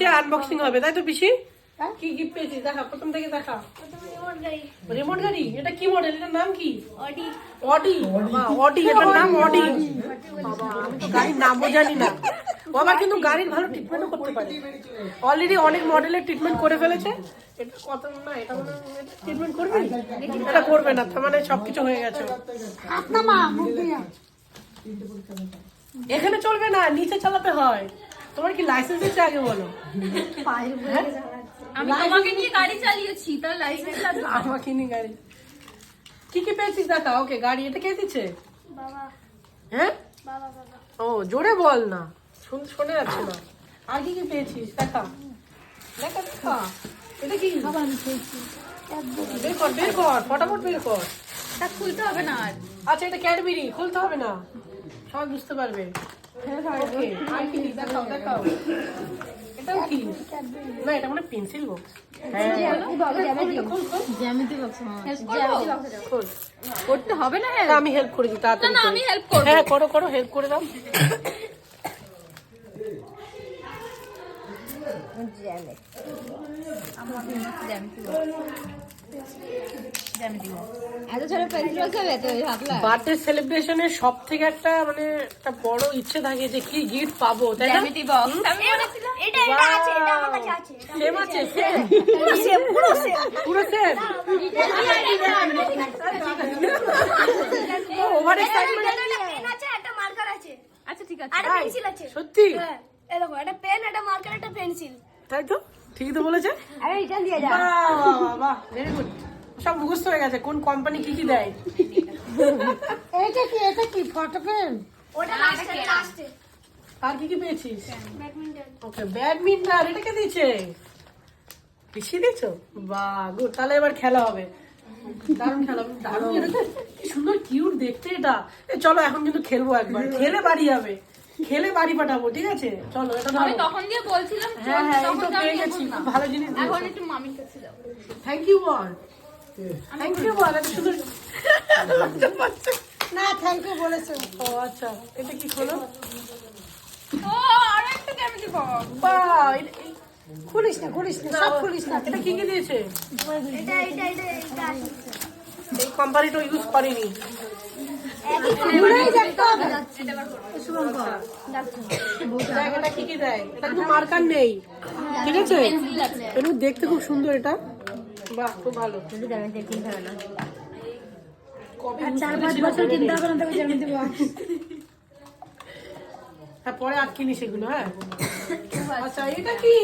নিচে আনবক্সিং হবে, তাই তো পিসি? কি গিফট পেয়েছিস দেখা, প্রথম থেকে দেখা। রিমোট গাড়ি, এটা কি মডেল, এটার নাম কি? অডি। অডি, অডি, এটার নাম অডি। বাবা, আমি তো গাড়ির নামও জানি না। বাবা কিন্তু গাড়ির ভালো ট্রিটমেন্টও করতে পারে, অলরেডি অনেক মডেলের ট্রিটমেন্ট করে ফেলেছে। এটা কত না, এটা মানে ট্রিটমেন্ট করবে, এটা করবে না, তার মানে সবকিছু হয়ে গেছে। এখানে চলবে না, নিচে চালাতে হয়। তোমার কি লাইসেন্স আছে আগে বলো? আমি তোমাকে নিয়ে গাড়ি চালিয়েছি, তার লাইসেন্স লাগবে? আমাকে নিয়ে গাড়ি কি কি পেয়েছিস দেখা। ওকে, গাড়ি এটা কে দিচ্ছে? বাবা। হ্যাঁ, বাবা বাবা। ও জোরে বল না, শোনা যাচ্ছে না। আর কি কি পেয়েছিস দেখা, দেখা দেখা। এটা কি? বের কর, বের কর, ফটাফট বের কর। তা খুলতে হবে না আর। আচ্ছা, এটা ক্যাডবেরি, খুলতে হবে না, সবাই বুঝতে পারবে। ওকে, আর কি দেখাও দেখাও। এটাও কি? না, এটা মানে পেন্সিল বক্স। হ্যাঁ, খোল খোল জ্যামিতি বক্স। খোল। করতে হবে না? তা আমি হেল্প করে দিই না তাড়াতাড়ি। না, আমি হেল্প করব। হ্যাঁ, করো করো, হেল্প করে দাও। বার্থডে সেলিব্রেশনের সব থেকে একটা মানে একটা বড় ইচ্ছে থাকে যে কি গিফট পাবো, তাই না? জ্যামিতি বক্স আমি বলেছিলাম। এটা আছে, এটা আমার কাছে আছে। সেম আছে, সেম পুরো সেম, পুরো সেম। পুরো সেম। Over excitement. একটা পেন আছে, একটা মার্কার আছে। আচ্ছা ঠিক আছে। আর পেন্সিল আছে। সত্যি? হ্যাঁ, এই দেখো, একটা পেন, একটা মার্কার, একটা পেন্সিল। তাই তো, ঠিকই তো বলেছে। আরে এটা দিয়ে যা। বাহ বাহ, ভেরি গুড। সব মুখস্থ হয়ে গেছে কোন কোম্পানি কি কি দেয়। এটা কি ফটো পেন? ওটা লাস্টে। আর কি কি পেয়েছিস? ব্যাডমিন্টন। ওকে, ব্যাডমিন্টন, এটা কে দিয়েছে? পিছিয়ে দিয়েছো? বাহ, গুড। তাহলে এবার খেলা হবে। দারুণ খেলা, দারুণ। এটা তো কি সুন্দর কিউট দেখতে এটা। চলো এখন কিন্তু খেলবো একবার, খেলে বাড়ি যাবে, খেলে বাড়ি পাঠাবো, ঠিক আছে? চলো এটা আমি ধরো। তখন দিয়ে বলছিলাম হ্যাঁ হ্যাঁ, এই তখন তো তো আমি পেয়ে গেছি, বললাম। খুব ভালো জিনিস এখন দিয়েছো। একটু মামির কাছে যাও। থ্যাংক ইউ বল, থ্যাংক ইউ বল। এত সুন্দর না থ্যাংক ইউ বলেছো। ও আচ্ছা, এটা কি খোলো। ও আর একটা জ্যামিতি বক্স। বাহ, খুলিস না সব খুলিস না। এটা কি কি দিয়েছে? এটা আছে। এই কোম্পানিটা ইউজ করিনি। খুলেই দেখতে হবে। দেখ এটা কি কি দেয়। এটা কিন্তু মার্কার নেই, ঠিক আছে? এটা দেখতে খুব সুন্দর এটা। বাহ, খুব ভালো। কবে use 4-5 করেছিল বছর মনে কিনতে নেই। হবে না তোকে জ্যামিতি বক্স। হ্যাঁ, পরে আর কিনিস এগুলো। হ্যাঁ, আচ্ছা, এটা কি?